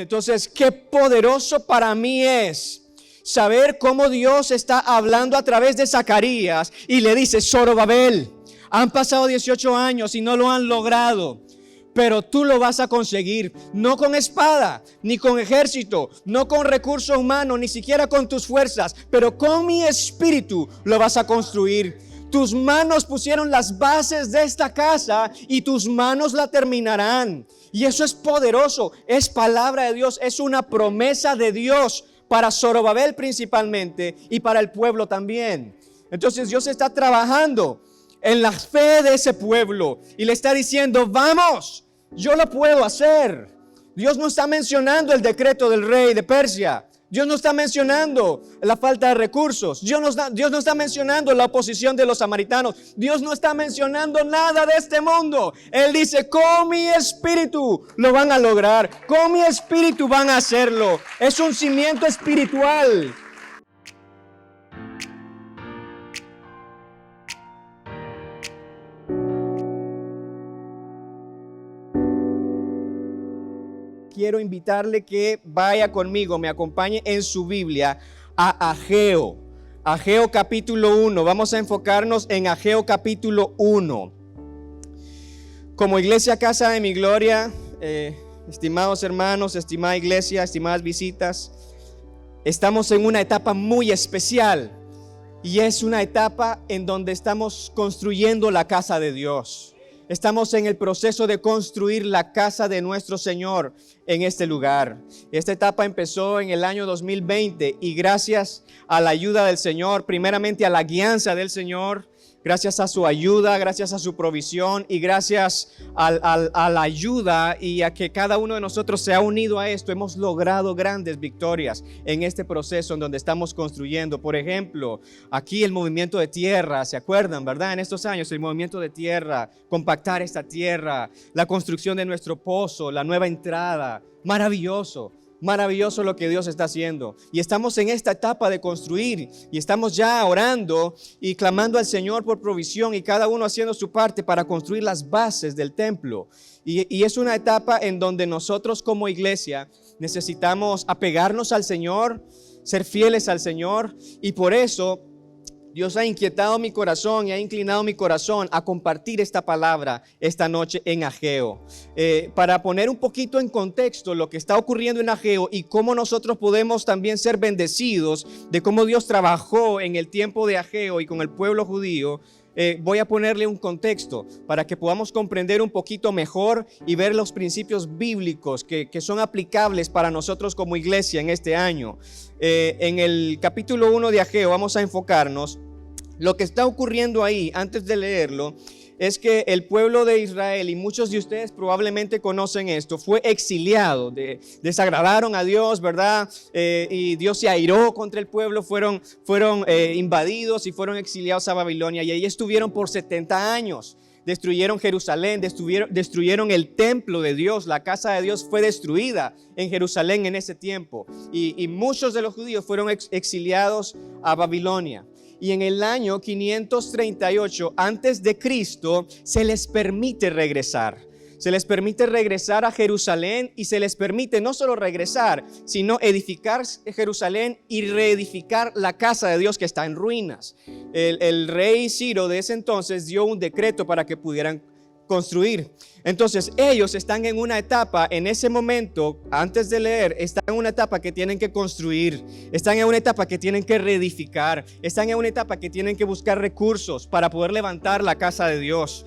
Entonces, qué poderoso para mí es saber cómo Dios está hablando a través de Zacarías y le dice: Zorobabel, han pasado 18 años y no lo han logrado, pero tú lo vas a conseguir, no con espada, ni con ejército, no con recursos humanos, ni siquiera con tus fuerzas, pero con mi espíritu lo vas a construir. Tus manos pusieron las bases de esta casa y tus manos la terminarán. Y eso es poderoso, es palabra de Dios, es una promesa de Dios para Zorobabel principalmente y para el pueblo también. Entonces Dios está trabajando en la fe de ese pueblo y le está diciendo: vamos, yo lo puedo hacer. Dios no está mencionando el decreto del rey de Persia. Dios no está mencionando la falta de recursos. Dios no está mencionando la oposición de los samaritanos. Dios no está mencionando nada de este mundo. Él dice: con mi espíritu lo van a lograr. Con mi espíritu van a hacerlo. Es un cimiento espiritual. Quiero invitarle que vaya conmigo, me acompañe en su Biblia a Ageo. Ageo capítulo 1. Vamos a enfocarnos en Ageo capítulo 1. Como iglesia Casa de mi Gloria, estimados hermanos, estimada iglesia, estimadas visitas, estamos en una etapa muy especial. Y es una etapa en donde estamos construyendo la casa de Dios. Estamos en el proceso de construir la casa de nuestro Señor en este lugar. Esta etapa empezó en el año 2020 y gracias a la ayuda del Señor, primeramente a la guianza del Señor, gracias a su ayuda, gracias a su provisión y gracias a la ayuda y a que cada uno de nosotros se ha unido a esto, hemos logrado grandes victorias en este proceso en donde estamos construyendo. Por ejemplo, aquí el movimiento de tierra, ¿se acuerdan, verdad? En estos años el movimiento de tierra, compactar esta tierra, la construcción de nuestro pozo, la nueva entrada, maravilloso. Maravilloso lo que Dios está haciendo. Y estamos en esta etapa de construir y estamos ya orando y clamando al Señor por provisión y cada uno haciendo su parte para construir las bases del templo. Y es una etapa en donde nosotros como iglesia necesitamos apegarnos al Señor, ser fieles al Señor, y por eso Dios ha inquietado mi corazón y ha inclinado mi corazón a compartir esta palabra esta noche en Ageo. Para poner un poquito en contexto lo que está ocurriendo en Ageo y cómo nosotros podemos también ser bendecidos de cómo Dios trabajó en el tiempo de Ageo y con el pueblo judío, voy a ponerle un contexto para que podamos comprender un poquito mejor y ver los principios bíblicos que son aplicables para nosotros como iglesia en este año. En el capítulo 1 de Ageo vamos a enfocarnos. Lo que está ocurriendo ahí, antes de leerlo, es que el pueblo de Israel, y muchos de ustedes probablemente conocen esto, fue exiliado, desagradaron a Dios, ¿verdad? Y Dios se airó contra el pueblo, fueron invadidos y fueron exiliados a Babilonia, y ahí estuvieron por 70 años. Destruyeron Jerusalén, destruyeron el templo de Dios, la casa de Dios fue destruida en Jerusalén en ese tiempo. Y muchos de los judíos fueron exiliados a Babilonia. Y en el año 538 antes de Cristo se les permite regresar. Se les permite regresar a Jerusalén y se les permite no solo regresar, sino edificar Jerusalén y reedificar la casa de Dios que está en ruinas. El rey Ciro de ese entonces dio un decreto para que pudieran construir. Entonces ellos están en una etapa, en ese momento, antes de leer, están en una etapa que tienen que construir, están en una etapa que tienen que reedificar, están en una etapa que tienen que buscar recursos para poder levantar la casa de Dios.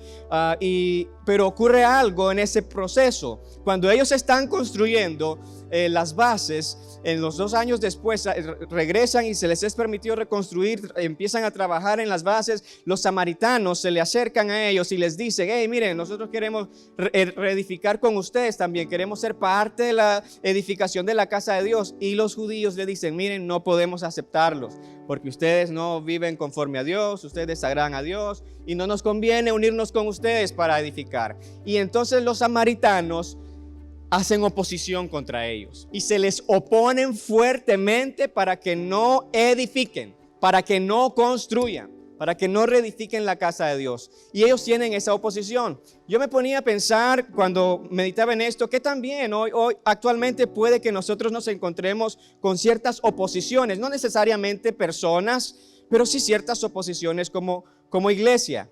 Pero ocurre algo en ese proceso. Cuando ellos están construyendo las bases, en los 2 años después regresan y se les es permitido reconstruir, empiezan a trabajar en las bases. Los samaritanos se le acercan a ellos y les dicen: hey, miren, nosotros queremos reedificar con ustedes también, queremos ser parte de la edificación de la casa de Dios. Y los judíos le dicen: miren, no podemos aceptarlos porque ustedes no viven conforme a Dios, ustedes desagradan a Dios y no nos conviene unirnos con ustedes para edificar. Y entonces los samaritanos hacen oposición contra ellos y se les oponen fuertemente para que no edifiquen, para que no construyan, para que no reedifiquen la casa de Dios. Y ellos tienen esa oposición. Yo me ponía a pensar cuando meditaba en esto, que también hoy actualmente puede que nosotros nos encontremos con ciertas oposiciones, no necesariamente personas, pero sí ciertas oposiciones como iglesia.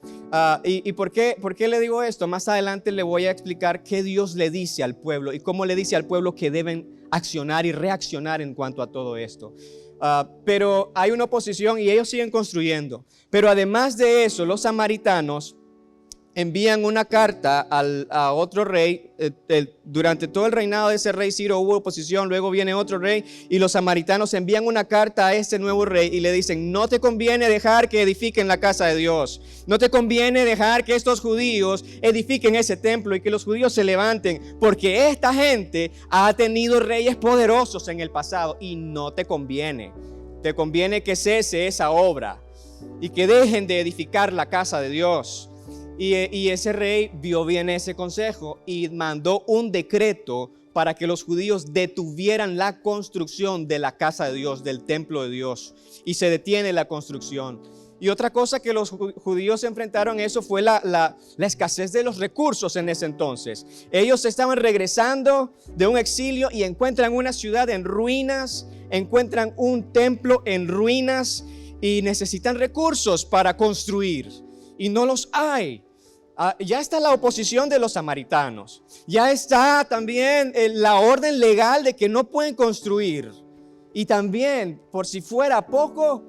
¿Y por qué le digo esto? Más adelante le voy a explicar qué Dios le dice al pueblo y cómo le dice al pueblo que deben accionar y reaccionar en cuanto a todo esto. Pero hay una oposición y ellos siguen construyendo. Pero además de eso, los samaritanos envían una carta a otro rey. Durante todo el reinado de ese rey Ciro hubo oposición, luego viene otro rey y los samaritanos envían una carta a este nuevo rey y le dicen: no te conviene dejar que edifiquen la casa de Dios, no te conviene dejar que estos judíos edifiquen ese templo y que los judíos se levanten, porque esta gente ha tenido reyes poderosos en el pasado y no te conviene que cese esa obra y que dejen de edificar la casa de Dios. Y ese rey vio bien ese consejo y mandó un decreto para que los judíos detuvieran la construcción de la casa de Dios, del templo de Dios, y se detiene la construcción. Y otra cosa que los judíos enfrentaron eso fue la escasez de los recursos en ese entonces. Ellos estaban regresando de un exilio y encuentran una ciudad en ruinas, encuentran un templo en ruinas y necesitan recursos para construir y no los hay. Ya está la oposición de los samaritanos, ya está también la orden legal de que no pueden construir, y también, por si fuera poco,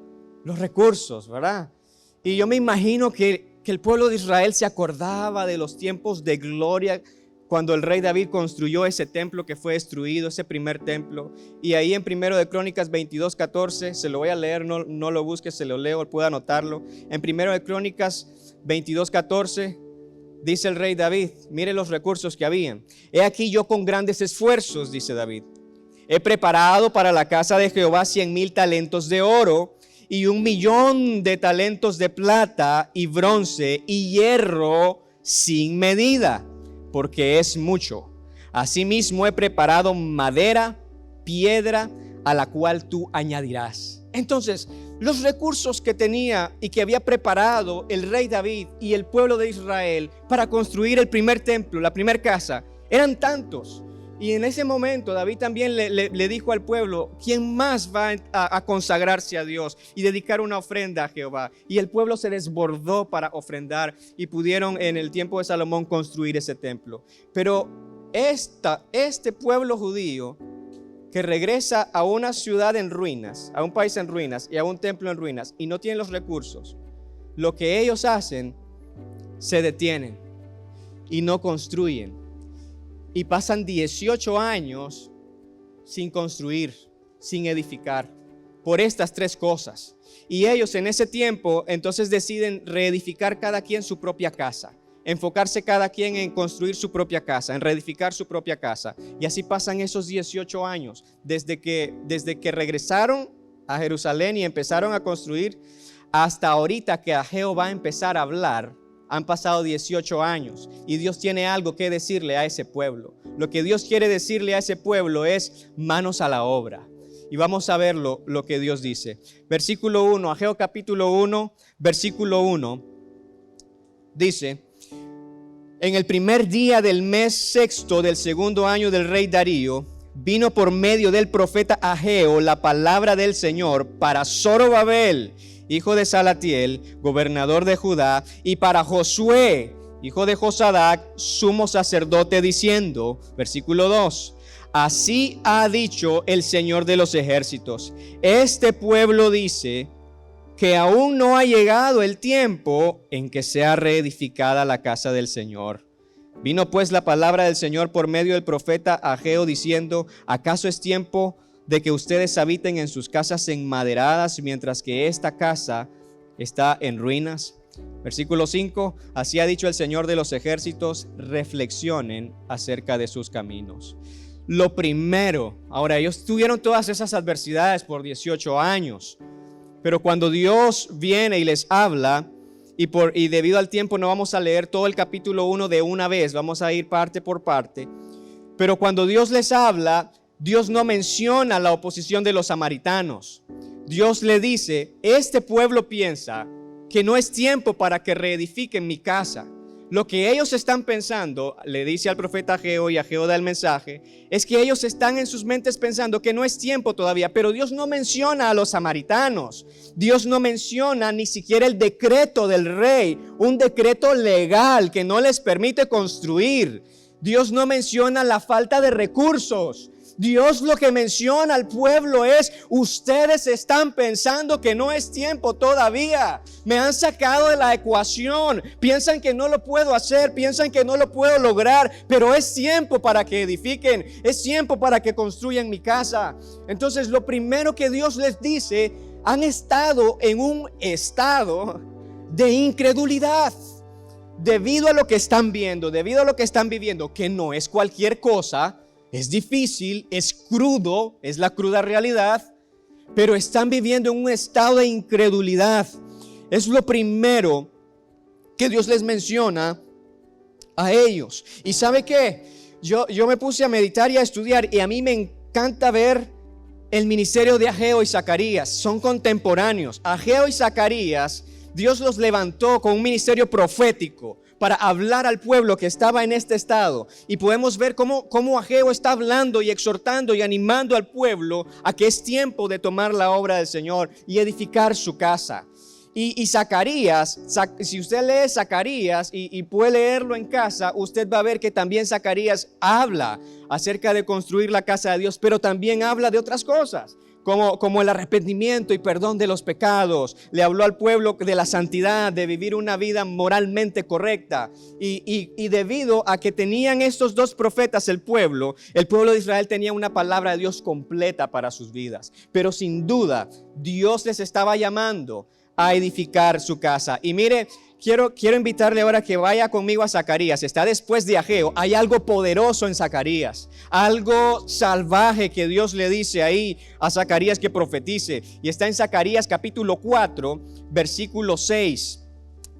los recursos, ¿verdad? Y yo me imagino que el pueblo de Israel se acordaba de los tiempos de gloria cuando el rey David construyó ese templo que fue destruido, ese primer templo. Y ahí en 1 de Crónicas 22:14, se lo voy a leer, no lo busque, se lo leo, puede anotarlo. En 1 de Crónicas 22:14 dice el rey David: mire los recursos que habían. He aquí yo con grandes esfuerzos, dice David, he preparado para la casa de Jehová 100,000 talentos de oro y 1,000,000 de talentos de plata y bronce y hierro sin medida, porque es mucho. Asimismo he preparado madera, piedra, a la cual tú añadirás. Entonces, los recursos que tenía y que había preparado el rey David y el pueblo de Israel para construir el primer templo, la primera casa, eran tantos. Y en ese momento David también le dijo al pueblo: ¿quién más va a consagrarse a Dios y dedicar una ofrenda a Jehová? Y el pueblo se desbordó para ofrendar y pudieron en el tiempo de Salomón construir ese templo. Pero este pueblo judío que regresa a una ciudad en ruinas, a un país en ruinas y a un templo en ruinas y no tienen los recursos, lo que ellos hacen, se detienen y no construyen. Y pasan 18 años sin construir, sin edificar, por estas tres cosas. Y ellos en ese tiempo entonces deciden reedificar cada quien su propia casa, enfocarse cada quien en construir su propia casa, en reedificar su propia casa. Y así pasan esos 18 años, desde que regresaron a Jerusalén y empezaron a construir, hasta ahorita que Ageo va a empezar a hablar. Han pasado 18 años y Dios tiene algo que decirle a ese pueblo. Lo que Dios quiere decirle a ese pueblo es: manos a la obra. Y vamos a ver lo que Dios dice. Versículo 1, Ageo capítulo 1, versículo 1, dice: en el primer día del mes sexto del segundo año del rey Darío, vino por medio del profeta Ageo la palabra del Señor para Zorobabel, hijo de Salatiel, gobernador de Judá, y para Josué, hijo de Josadac, sumo sacerdote, diciendo, versículo 2, así ha dicho el Señor de los ejércitos, este pueblo dice que aún no ha llegado el tiempo en que sea reedificada la casa del Señor. Vino pues la palabra del Señor por medio del profeta Ageo, diciendo, ¿acaso es tiempo de que ustedes habiten en sus casas enmaderadas, mientras que esta casa está en ruinas? Versículo 5, así ha dicho el Señor de los ejércitos, reflexionen acerca de sus caminos. Lo primero, ahora ellos tuvieron todas esas adversidades por 18 años, pero cuando Dios viene y les habla, y debido al tiempo no vamos a leer todo el capítulo 1 de una vez, vamos a ir parte por parte, pero cuando Dios les habla, Dios no menciona la oposición de los samaritanos. Dios le dice, este pueblo piensa que no es tiempo para que reedifiquen mi casa. Lo que ellos están pensando, le dice al profeta Ageo, y Ageo da el mensaje, es que ellos están en sus mentes pensando que no es tiempo todavía, pero Dios no menciona a los samaritanos. Dios no menciona ni siquiera el decreto del rey, un decreto legal que no les permite construir. Dios no menciona la falta de recursos. Dios lo que menciona al pueblo es: ustedes están pensando que no es tiempo todavía. Me han sacado de la ecuación. Piensan que no lo puedo hacer, piensan que no lo puedo lograr, pero es tiempo para que edifiquen, es tiempo para que construyan mi casa. Entonces, lo primero que Dios les dice: han estado en un estado de incredulidad. Debido a lo que están viendo, debido a lo que están viviendo, que no es cualquier cosa. Es difícil, es crudo, es la cruda realidad, pero están viviendo en un estado de incredulidad. Es lo primero que Dios les menciona a ellos. ¿Y sabe qué? Yo me puse a meditar y a estudiar, y a mí me encanta ver el ministerio de Ageo y Zacarías. Son contemporáneos. Ageo y Zacarías, Dios los levantó con un ministerio profético para hablar al pueblo que estaba en este estado. Y podemos ver cómo Ageo está hablando y exhortando y animando al pueblo a que es tiempo de tomar la obra del Señor y edificar su casa. Y Zacarías, si usted lee Zacarías y puede leerlo en casa, usted va a ver que también Zacarías habla acerca de construir la casa de Dios, pero también habla de otras cosas. Como el arrepentimiento y perdón de los pecados. Le habló al pueblo de la santidad, de vivir una vida moralmente correcta. Y debido a que tenían estos dos profetas el pueblo de Israel tenía una palabra de Dios completa para sus vidas. Pero sin duda, Dios les estaba llamando a edificar su casa. Y mire, quiero invitarle ahora que vaya conmigo a Zacarías. Está después de Ageo. Hay algo poderoso en Zacarías, algo salvaje que Dios le dice ahí a Zacarías que profetice. Y está en Zacarías capítulo 4, versículo 6.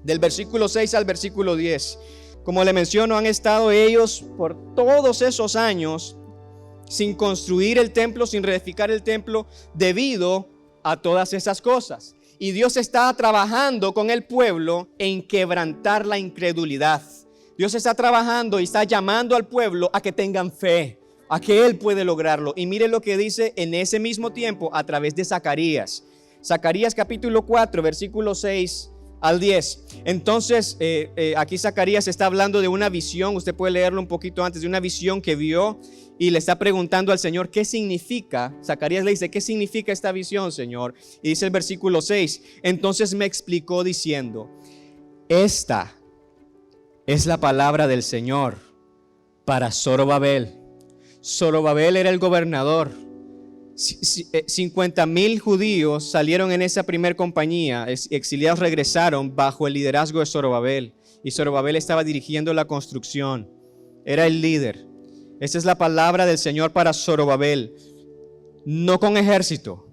Del versículo 6 al versículo 10. Como le menciono, han estado ellos por todos esos años sin construir el templo, sin reedificar el templo, debido a todas esas cosas. Y Dios está trabajando con el pueblo en quebrantar la incredulidad. Dios está trabajando y está llamando al pueblo a que tengan fe, a que Él puede lograrlo. Y mire lo que dice en ese mismo tiempo a través de Zacarías. Zacarías capítulo 4, versículo 6 al 10. Entonces, aquí Zacarías está hablando de una visión. Usted puede leerlo un poquito antes, de una visión que vio. Y le está preguntando al Señor qué significa. Zacarías le dice: ¿qué significa esta visión, Señor? Y dice el versículo 6: entonces me explicó diciendo: esta es la palabra del Señor para Zorobabel. Zorobabel era el gobernador. 50,000 judíos salieron en esa primer compañía. Exiliados regresaron bajo el liderazgo de Zorobabel. Y Zorobabel estaba dirigiendo la construcción. Era el líder. Esta es la palabra del Señor para Zorobabel. No con ejército,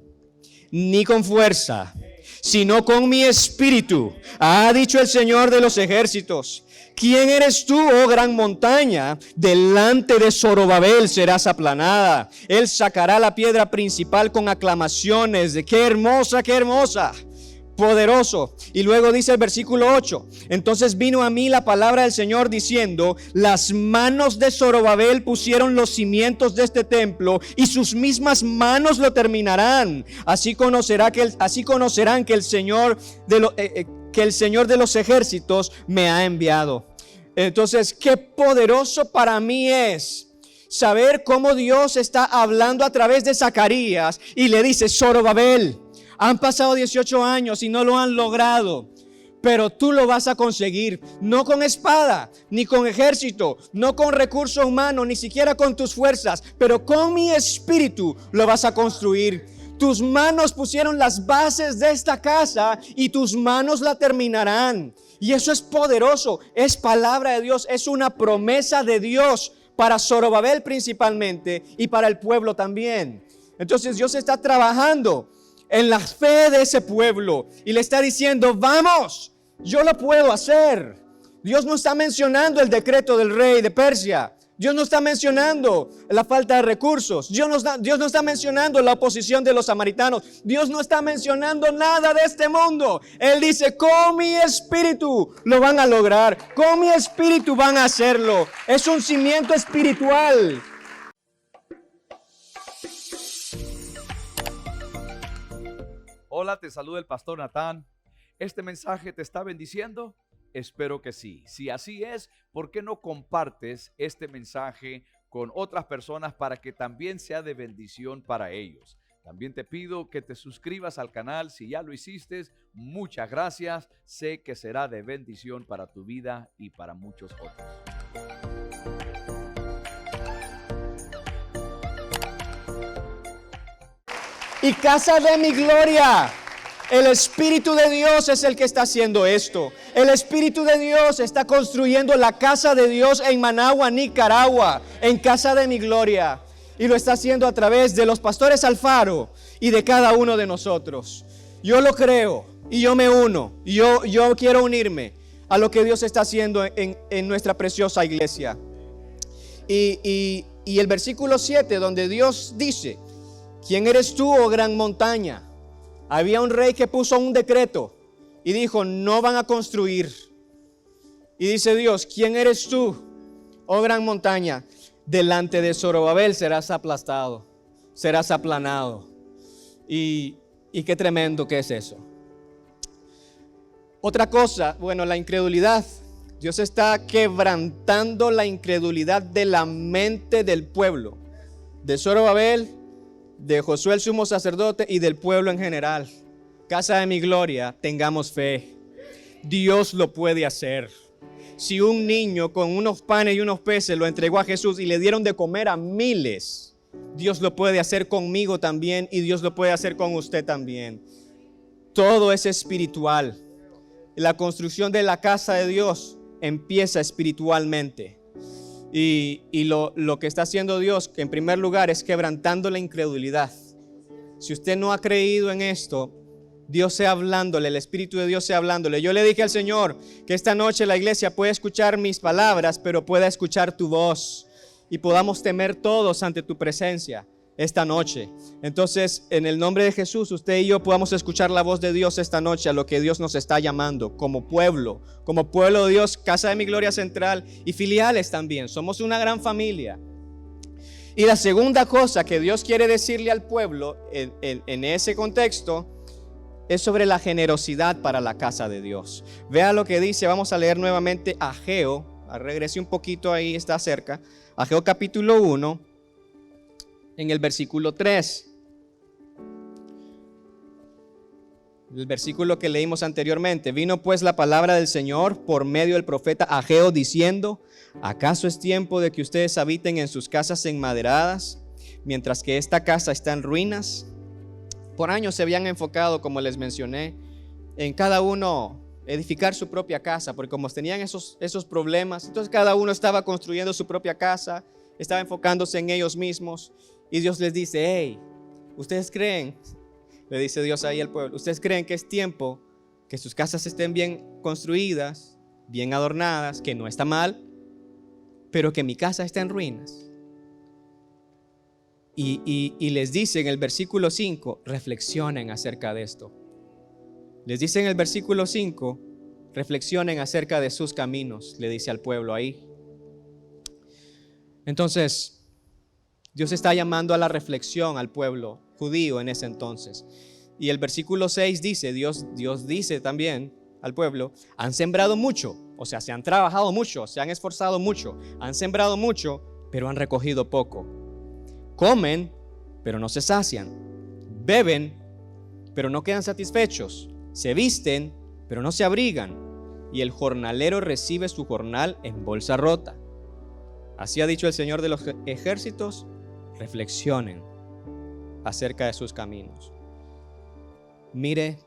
ni con fuerza, sino con mi espíritu, ha dicho el Señor de los ejércitos. ¿Quién eres tú, oh gran montaña? Delante de Zorobabel serás aplanada. Él sacará la piedra principal con aclamaciones de qué hermosa, poderoso. Y luego dice el versículo 8: entonces vino a mí la palabra del Señor diciendo: las manos de Zorobabel pusieron los cimientos de este templo, y sus mismas manos lo terminarán. Así conocerán que el Señor de los ejércitos me ha enviado. Entonces, qué poderoso para mí es saber cómo Dios está hablando a través de Zacarías y le dice: Zorobabel, han pasado 18 años y no lo han logrado, pero tú lo vas a conseguir, no con espada, ni con ejército, no con recursos humanos, ni siquiera con tus fuerzas, pero con mi espíritu lo vas a construir. Tus manos pusieron las bases de esta casa y tus manos la terminarán. Y eso es poderoso, es palabra de Dios, es una promesa de Dios para Zorobabel principalmente y para el pueblo también. Entonces Dios está trabajando en la fe de ese pueblo y le está diciendo: vamos, yo lo puedo hacer. Dios no está mencionando el decreto del rey de Persia, Dios no está mencionando la falta de recursos. Dios no está mencionando la oposición de los samaritanos. Dios no está mencionando nada de este mundo. Él dice, con mi espíritu lo van a lograr. Con mi espíritu van a hacerlo. Es un cimiento espiritual. Hola, te saluda el pastor Natán. ¿Este mensaje te está bendiciendo? Espero que sí. Si así es, ¿por qué no compartes este mensaje con otras personas para que también sea de bendición para ellos? También te pido que te suscribas al canal. Si ya lo hiciste, muchas gracias. Sé que será de bendición para tu vida y para muchos otros. Y casa de mi gloria. El Espíritu de Dios es el que está haciendo esto. El Espíritu de Dios está construyendo la casa de Dios en Managua, Nicaragua, en casa de mi gloria. Y lo está haciendo a través de los pastores Alfaro y de cada uno de nosotros. Yo lo creo y yo me uno. Y yo quiero unirme a lo que Dios está haciendo en nuestra preciosa iglesia. Y el versículo 7, donde Dios dice, ¿quién eres tú, oh gran montaña? Había un rey que puso un decreto y dijo, no van a construir. Y dice Dios, ¿quién eres tú, oh gran montaña? Delante de Zorobabel serás aplastado, serás aplanado. Y qué tremendo que es eso. Otra cosa, bueno, la incredulidad. Dios está quebrantando la incredulidad de la mente del pueblo, de Zorobabel, de Josué el sumo sacerdote y del pueblo en general. Casa de mi gloria, tengamos fe. Dios lo puede hacer. Si un niño con unos panes y unos peces lo entregó a Jesús y le dieron de comer a miles, Dios lo puede hacer conmigo también y Dios lo puede hacer con usted también. Todo es espiritual. La construcción de la casa de Dios empieza espiritualmente. Y lo que está haciendo Dios, que en primer lugar es quebrantando la incredulidad. Si usted no ha creído en esto, Dios sea hablándole, el Espíritu de Dios sea hablándole. Yo le dije al Señor que esta noche la iglesia puede escuchar mis palabras, pero pueda escuchar tu voz y podamos temer todos ante tu presencia esta noche. Entonces, en el nombre de Jesús, usted y yo podamos escuchar la voz de Dios esta noche, a lo que Dios nos está llamando como pueblo de Dios, Casa de mi Gloria Central y filiales también. Somos una gran familia. Y la segunda cosa que Dios quiere decirle al pueblo en ese contexto es sobre la generosidad para la casa de Dios. Vea lo que dice, vamos a leer nuevamente Ageo, regrese un poquito ahí, está cerca, Ageo capítulo 1, en el versículo 3. El versículo que leímos anteriormente. Vino pues la palabra del Señor por medio del profeta Ageo diciendo, ¿acaso es tiempo de que ustedes habiten en sus casas enmaderadas, mientras que esta casa está en ruinas? Por años se habían enfocado, como les mencioné, en cada uno edificar su propia casa, porque como tenían esos problemas, entonces cada uno estaba construyendo su propia casa, estaba enfocándose en ellos mismos. Y Dios les dice, hey, ¿ustedes creen? Le dice Dios ahí al pueblo, ¿ustedes creen que es tiempo que sus casas estén bien construidas, bien adornadas, que no está mal, pero que mi casa está en ruinas? Y les dice en el versículo 5, reflexionen acerca de esto. Les dice en el versículo 5, reflexionen acerca de sus caminos, le dice al pueblo ahí. Entonces, Dios está llamando a la reflexión al pueblo judío en ese entonces. Y el versículo 6 dice, Dios dice también al pueblo, han sembrado mucho, o sea, se han trabajado mucho, se han esforzado mucho, han sembrado mucho, pero han recogido poco. Comen, pero no se sacian. Beben, pero no quedan satisfechos. Se visten, pero no se abrigan. Y el jornalero recibe su jornal en bolsa rota. Así ha dicho el Señor de los ejércitos. Reflexionen acerca de sus caminos. Mire,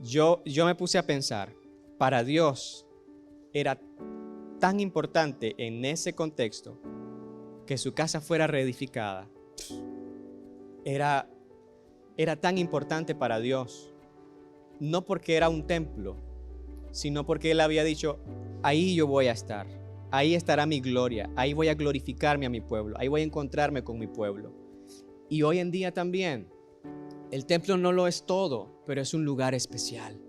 yo me puse a pensar, para Dios era tan importante en ese contexto que su casa fuera reedificada. Era tan importante para Dios, no porque era un templo, sino porque Él había dicho, ahí yo voy a estar. ahí estará mi gloria, ahí voy a glorificarme a mi pueblo, ahí voy a encontrarme con mi pueblo. Y hoy en día también, el templo no lo es todo, pero es un lugar especial.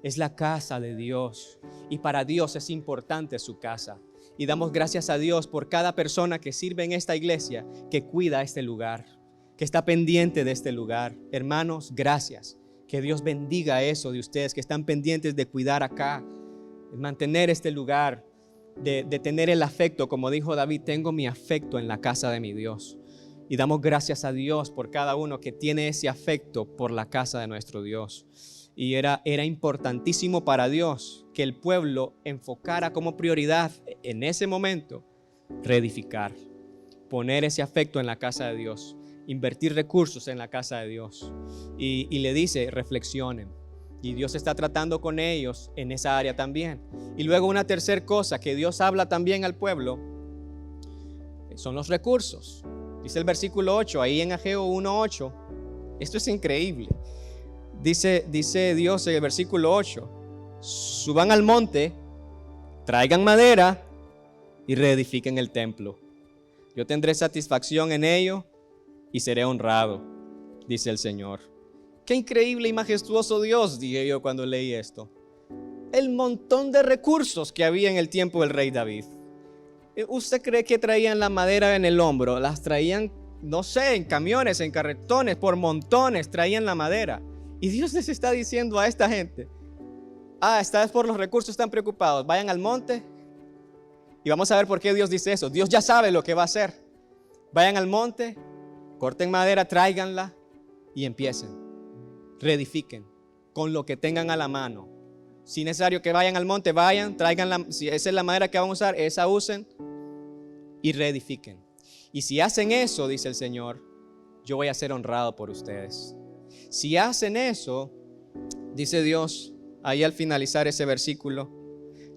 Es la casa de Dios y para Dios es importante su casa. Y damos gracias a Dios por cada persona que sirve en esta iglesia, que cuida este lugar, que está pendiente de este lugar. Hermanos, gracias. Que Dios bendiga eso de ustedes que están pendientes de cuidar acá, de mantener este lugar, de tener el afecto. Como dijo David, tengo mi afecto en la casa de mi Dios. Y damos gracias a Dios por cada uno que tiene ese afecto por la casa de nuestro Dios. Y era importantísimo para Dios que el pueblo enfocara como prioridad en ese momento reedificar, poner ese afecto en la casa de Dios, invertir recursos en la casa de Dios. Y le dice, reflexionen. Y Dios está tratando con ellos en esa área también. Y luego una tercera cosa que Dios habla también al pueblo son los recursos. Dice el versículo 8, ahí en Ageo 1:8. Esto es increíble. Dice Dios en el versículo 8, suban al monte, traigan madera y reedifiquen el templo. Yo tendré satisfacción en ello y seré honrado, dice el Señor. Qué increíble y majestuoso Dios, dije yo cuando leí esto. El montón de recursos que había en el tiempo del rey David. ¿Usted cree que traían la madera en el hombro? Las traían, no sé, en camiones, en carretones, por montones traían la madera. Y Dios les está diciendo a esta gente, están por los recursos, están preocupados, vayan al monte. Y vamos a ver por qué Dios dice eso. Dios ya sabe lo que va a hacer. Vayan al monte, corten madera, tráiganla y empiecen. Reedifiquen con lo que tengan a la mano. Si es necesario que vayan al monte, vayan, tráiganla. Si esa es la madera que van a usar, esa usen y reedifiquen. Y si hacen eso, dice el Señor, yo voy a ser honrado por ustedes. Si hacen eso, dice Dios, ahí al finalizar ese versículo,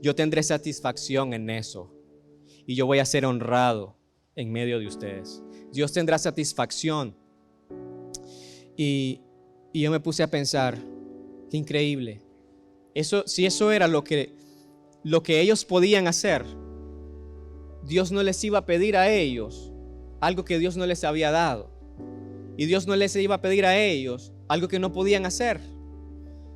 yo tendré satisfacción en eso y yo voy a ser honrado en medio de ustedes. Dios tendrá satisfacción. Y yo me puse a pensar, qué increíble. Si eso era lo que ellos podían hacer, Dios no les iba a pedir a ellos algo que Dios no les había dado. Y Dios no les iba a pedir a ellos algo que no podían hacer.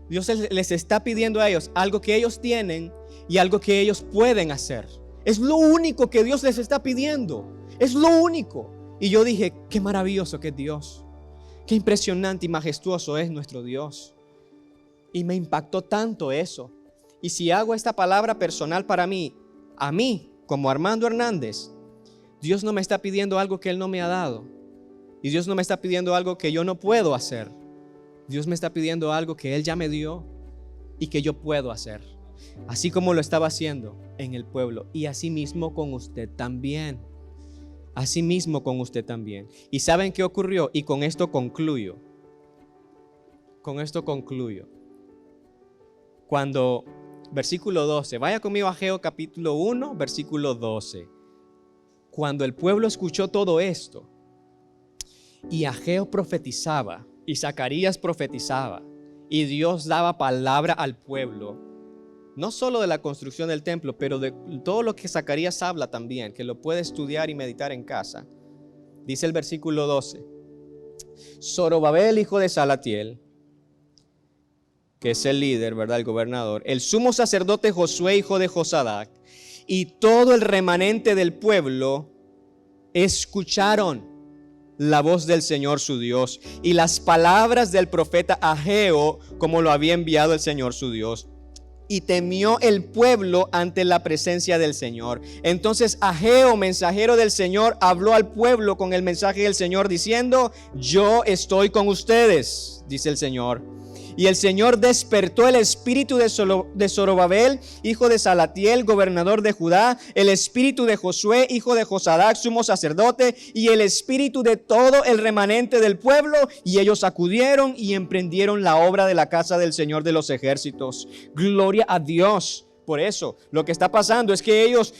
Dios les está pidiendo a ellos algo que ellos tienen y algo que ellos pueden hacer. Es lo único que Dios les está pidiendo. Es lo único. Y yo dije, qué maravilloso que es Dios. Qué impresionante y majestuoso es nuestro Dios. Y me impactó tanto eso. Y si hago esta palabra personal para mí, a mí, como Armando Hernández, Dios no me está pidiendo algo que Él no me ha dado. Y Dios no me está pidiendo algo que yo no puedo hacer. Dios me está pidiendo algo que Él ya me dio y que yo puedo hacer. Así como lo estaba haciendo en el pueblo. Y así mismo con usted también. Así mismo con usted también. ¿Y saben qué ocurrió? Y con esto concluyo. Cuando, versículo 12, vaya conmigo a Ageo capítulo 1, versículo 12. Cuando el pueblo escuchó todo esto, y Ageo profetizaba, y Zacarías profetizaba, y Dios daba palabra al pueblo, no solo de la construcción del templo, pero de todo lo que Zacarías habla también, que lo puede estudiar y meditar en casa. Dice el versículo 12, Zorobabel, hijo de Salatiel, que es el líder, ¿verdad? El gobernador, el sumo sacerdote Josué, hijo de Josadac, y todo el remanente del pueblo escucharon la voz del Señor su Dios y las palabras del profeta Ageo, como lo había enviado el Señor su Dios. Y temió el pueblo ante la presencia del Señor. Entonces Ageo, mensajero del Señor, habló al pueblo con el mensaje del Señor diciendo, yo estoy con ustedes, dice el Señor. Y el Señor despertó el espíritu de Zorobabel, hijo de Salatiel, gobernador de Judá, el espíritu de Josué, hijo de Josadac, sumo sacerdote, y el espíritu de todo el remanente del pueblo, y ellos acudieron y emprendieron la obra de la casa del Señor de los ejércitos. Gloria a Dios. Por eso, lo que está pasando es que ellos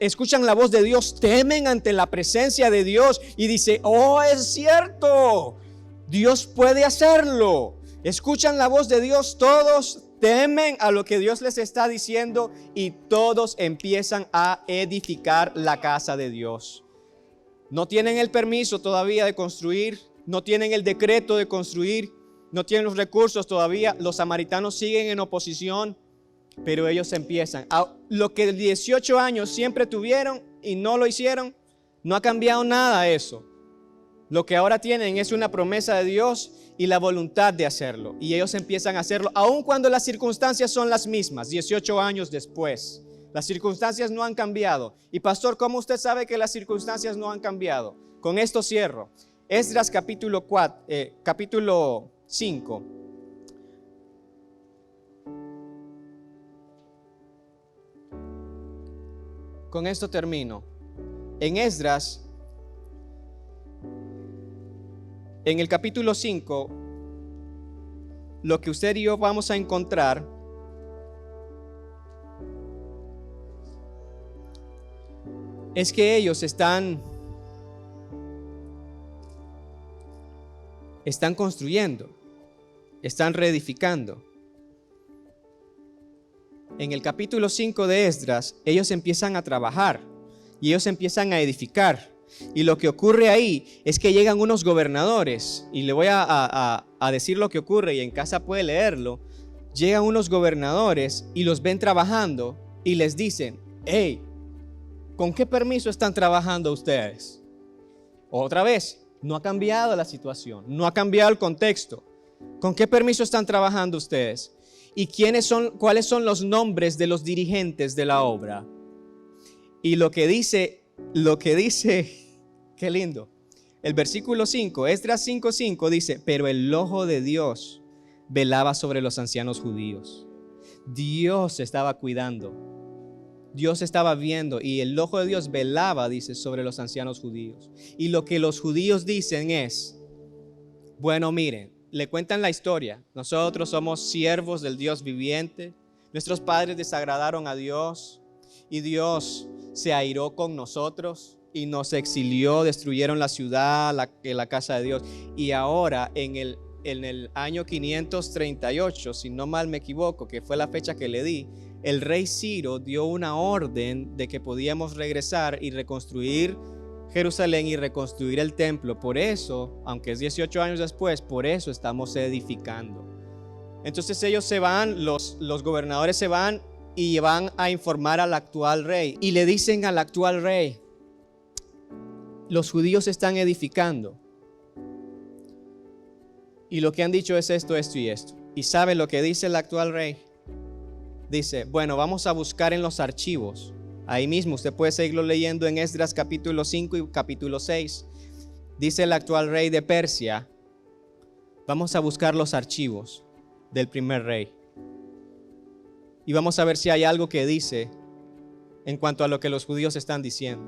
escuchan la voz de Dios, temen ante la presencia de Dios y dice, oh, es cierto, Dios puede hacerlo. Escuchan la voz de Dios todos, temen a lo que Dios les está diciendo y todos empiezan a edificar la casa de Dios. No tienen el permiso todavía de construir, no tienen el decreto de construir, no tienen los recursos todavía. Los samaritanos siguen en oposición, pero ellos empiezan. Lo que 18 años siempre tuvieron y no lo hicieron, no ha cambiado nada eso. Lo que ahora tienen es una promesa de Dios y la voluntad de hacerlo. Y ellos empiezan a hacerlo, aun cuando las circunstancias son las mismas, 18 años después. Las circunstancias no han cambiado. Y pastor, ¿cómo usted sabe que las circunstancias no han cambiado? Con esto cierro. Esdras capítulo 5. Con esto termino. En Esdras, en el capítulo 5, lo que usted y yo vamos a encontrar es que ellos están construyendo, están reedificando. En el capítulo 5 de Esdras, ellos empiezan a trabajar y ellos empiezan a edificar. Y lo que ocurre ahí es que llegan unos gobernadores, y le voy a decir lo que ocurre y en casa puede leerlo. Llegan unos gobernadores y los ven trabajando y les dicen: hey, ¿con qué permiso están trabajando ustedes? Otra vez, no ha cambiado la situación, no ha cambiado el contexto. ¿Con qué permiso están trabajando ustedes? ¿Y cuáles son los nombres de los dirigentes de la obra? Y lo que dice, qué lindo. El versículo 5, Esdras 5:5 dice: pero el ojo de Dios velaba sobre los ancianos judíos. Dios estaba cuidando. Dios estaba viendo y el ojo de Dios velaba, dice, sobre los ancianos judíos. Y lo que los judíos dicen es: bueno, miren, le cuentan la historia. Nosotros somos siervos del Dios viviente. Nuestros padres desagradaron a Dios y Dios se airó con nosotros y nos exilió, destruyeron la ciudad, la casa de Dios. Y ahora en el año 538, si no mal me equivoco, que fue la fecha que le di, el rey Ciro dio una orden de que podíamos regresar y reconstruir Jerusalén y reconstruir el templo. Por eso, aunque es 18 años después, por eso estamos edificando. Entonces ellos se van, los gobernadores se van y van a informar al actual rey. Y le dicen al actual rey: los judíos están edificando. Y lo que han dicho es esto, esto y esto. ¿Y sabe lo que dice el actual rey? Dice: bueno, vamos a buscar en los archivos. Ahí mismo, usted puede seguirlo leyendo en Esdras capítulo 5 y capítulo 6. Dice el actual rey de Persia: vamos a buscar los archivos del primer rey. Y vamos a ver si hay algo que dice en cuanto a lo que los judíos están diciendo.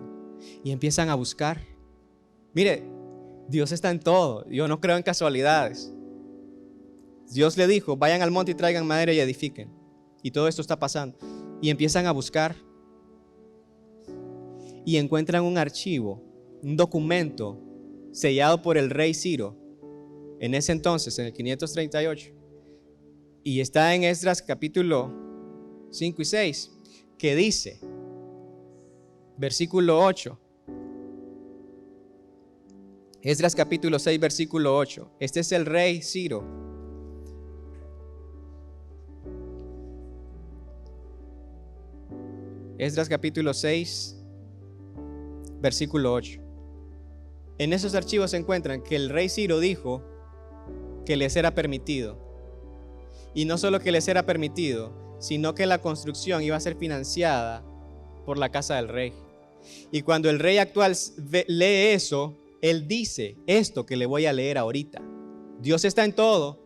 Y empiezan a buscar. Mire, Dios está en todo. Yo no creo en casualidades. Dios le dijo: vayan al monte y traigan madera y edifiquen. Y todo esto está pasando. Y empiezan a buscar. Y encuentran un archivo, un documento sellado por el rey Ciro, en ese entonces, en el 538. Y está en Esdras capítulo 5 y 6, que dice, versículo 8. Esdras capítulo 6, versículo 8. Este es el rey Ciro. Esdras capítulo 6, versículo 8. En esos archivos se encuentran que el rey Ciro dijo que les era permitido. Y no solo que les era permitido, sino que la construcción iba a ser financiada por la casa del rey. Y cuando el rey actual lee eso, él dice esto que le voy a leer ahorita: Dios está en todo.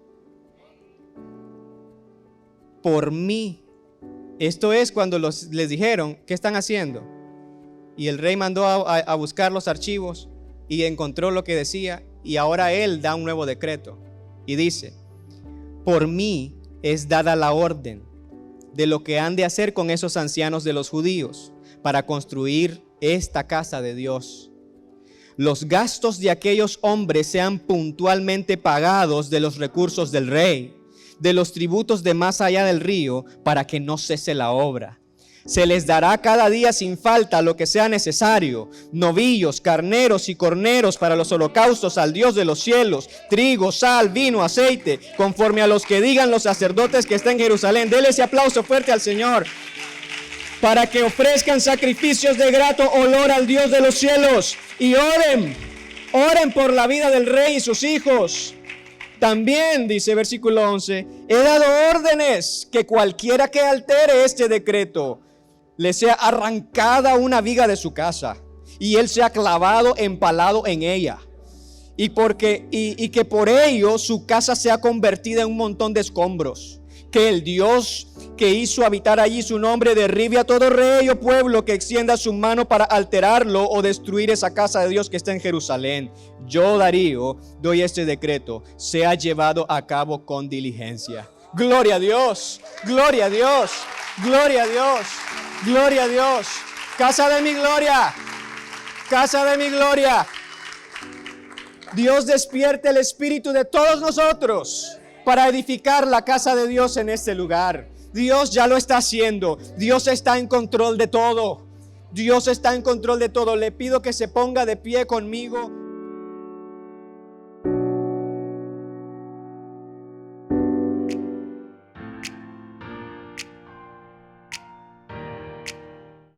Por mí. Esto es cuando les dijeron: ¿qué están haciendo? Y el rey mandó a buscar los archivos y encontró lo que decía, y ahora él da un nuevo decreto y dice: por mí es dada la orden de lo que han de hacer con esos ancianos de los judíos para construir esta casa de Dios. Los gastos de aquellos hombres sean puntualmente pagados de los recursos del rey, de los tributos de más allá del río, para que no cese la obra. Se les dará cada día sin falta lo que sea necesario: novillos, carneros y corneros para los holocaustos al Dios de los cielos, trigo, sal, vino, aceite, conforme a los que digan los sacerdotes que están en Jerusalén. Denle ese aplauso fuerte al Señor. Para que ofrezcan sacrificios de grato olor al Dios de los cielos. Y oren por la vida del rey y sus hijos. También, dice versículo 11, he dado órdenes que cualquiera que altere este decreto le sea arrancada una viga de su casa y él sea clavado, empalado en ella. Y que por ello su casa sea convertida en un montón de escombros. Que el Dios que hizo habitar allí su nombre derribe a todo rey o pueblo que extienda su mano para alterarlo o destruir esa casa de Dios que está en Jerusalén. Yo, Darío, doy este decreto: sea llevado a cabo con diligencia. Gloria a Dios, gloria a Dios, gloria a Dios, gloria a Dios. Casa de mi gloria, casa de mi gloria. Dios despierte el espíritu de todos nosotros para edificar la casa de Dios en este lugar. Dios ya lo está haciendo. Dios está en control de todo. Dios está en control de todo. Le pido que se ponga de pie conmigo.